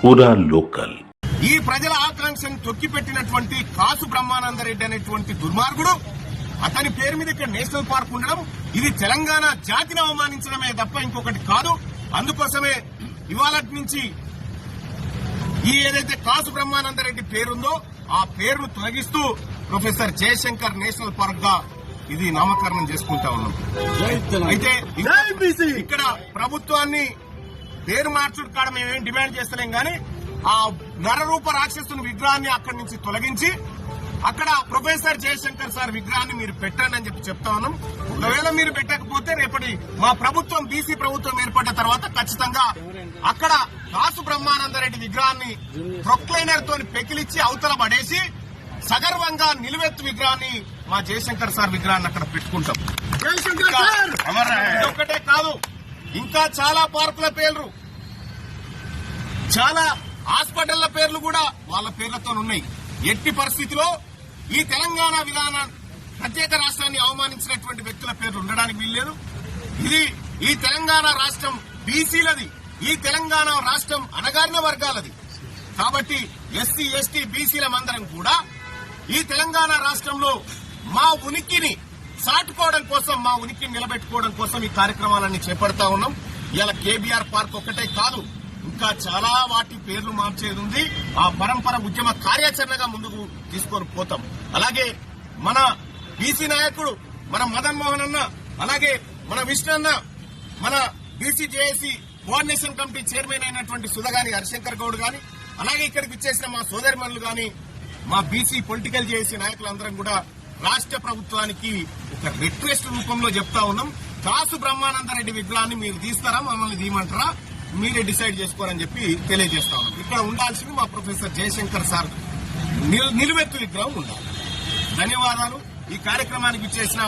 పూరా లోకల్. ఈ ప్రజల ఆకాంక్షను తొక్కిపెట్టినటువంటి కాసు బ్రహ్మానందరెడ్డి అనేటువంటి దుర్మార్గుడు, అతని పేరు మీద ఇక్కడ నేషనల్ పార్క్ ఉండడం ఇది తెలంగాణ జాతిని అవమానించడమే తప్ప ఇంకొకటి కాదు. అందుకోసమే ఇవాళ నుంచి ఈ ఏదైతే కాసు బ్రహ్మానందరెడ్డి పేరుందో ఆ పేరును తొలగిస్తూ ప్రొఫెసర్ జయశంకర్ నేషనల్ పార్క్ గా ఇది నామకరణం చేసుకుంటా ఉన్నాం. అయితే ఇక్కడ ప్రభుత్వాన్ని పేరు మార్చుడు కాడ మేమేం డిమాండ్ చేస్తలేం గానీ ఆ నరరూప రాక్షసుని విగ్రహాన్ని అక్కడి నుంచి తొలగించి అక్కడ ప్రొఫెసర్ జయశంకర్ సార్ విగ్రహాన్ని మీరు పెట్టండి అని చెప్తా ఉన్నాం. ఒకవేళ మీరు పెట్టకపోతే రేపటి మా ప్రభుత్వం బీసీ ప్రభుత్వం ఏర్పడిన తర్వాత ఖచ్చితంగా అక్కడ కాసు బ్రహ్మానందరెడ్డి విగ్రహాన్ని ప్రొక్లైనర్ తోని పెకిలిచ్చి అవతల పడేసి సగర్వంగా నిలువెత్తు విగ్రహాన్ని మా జయశంకర్ సార్ విగ్రహాన్ని అక్కడ పెట్టుకుంటాం. ఇదొక్కటే కాదు, ఇంకా చాలా పార్కుల పేర్లు, చాలా హాస్పిటళ్ల పేర్లు కూడా వాళ్ళ పేర్లతో ఉన్నాయి. ఎట్టి పరిస్థితిలో ఈ తెలంగాణ విధానం ప్రత్యేక రాష్ట్రాన్ని అవమానించినటువంటి వ్యక్తుల పేర్లు ఉండడానికి వీల్లేదు. ఇది ఈ తెలంగాణ రాష్ట్రం బీసీలది, ఈ తెలంగాణ రాష్ట్రం అణగారిన వర్గాలది. కాబట్టి ఎస్సీ ఎస్టీ బీసీలమందరం కూడా ఈ తెలంగాణ రాష్ట్రంలో మా ఉనికిని చాటుకోవడం కోసం, మా ఉనికిని నిలబెట్టుకోవడం కోసం ఈ కార్యక్రమాలన్నీ చేపడతా ఉన్నాం. ఇలా కేబీఆర్ పార్క్ ఒక్కటే కాదు, ఇంకా చాలా వాటి పేర్లు మార్చేది ఉంది. ఆ పరంపర ఉద్యమ కార్యాచరణగా ముందుకు తీసుకొని పోతాం. అలాగే మన బీసీ నాయకుడు మన మదన్ మోహన్ అన్న, అలాగే మన విష్ణు అన్న, మన BC JAC coordination committee chairman అయినటువంటి సుధగాని హరిశంకర్ గౌడ్ గాని, అలాగే ఇక్కడికి వచ్చేసిన మా సోదరిమణులు గాని, మా బీసీ పొలిటికల్ జేఏసీ నాయకులందరం కూడా రాష్ట్ర ప్రభుత్వానికి ఒక రిక్వెస్ట్ రూపంలో చెప్తా ఉన్నాం. కాసు బ్రహ్మానందరెడ్డి విగ్రహాన్ని మీరు తీస్తారా, మమ్మల్ని తీయమంటారా, మీరే డిసైడ్ చేసుకోరని చెప్పి తెలియజేస్తా ఉన్నాం. ఇక్కడ ఉండాల్సింది మా ప్రొఫెసర్ జయశంకర్ సార్ నిలువెత్తు విగ్రహం ఉండాలి. ధన్యవాదాలు. ఈ కార్యక్రమానికి ఇచ్చేసిన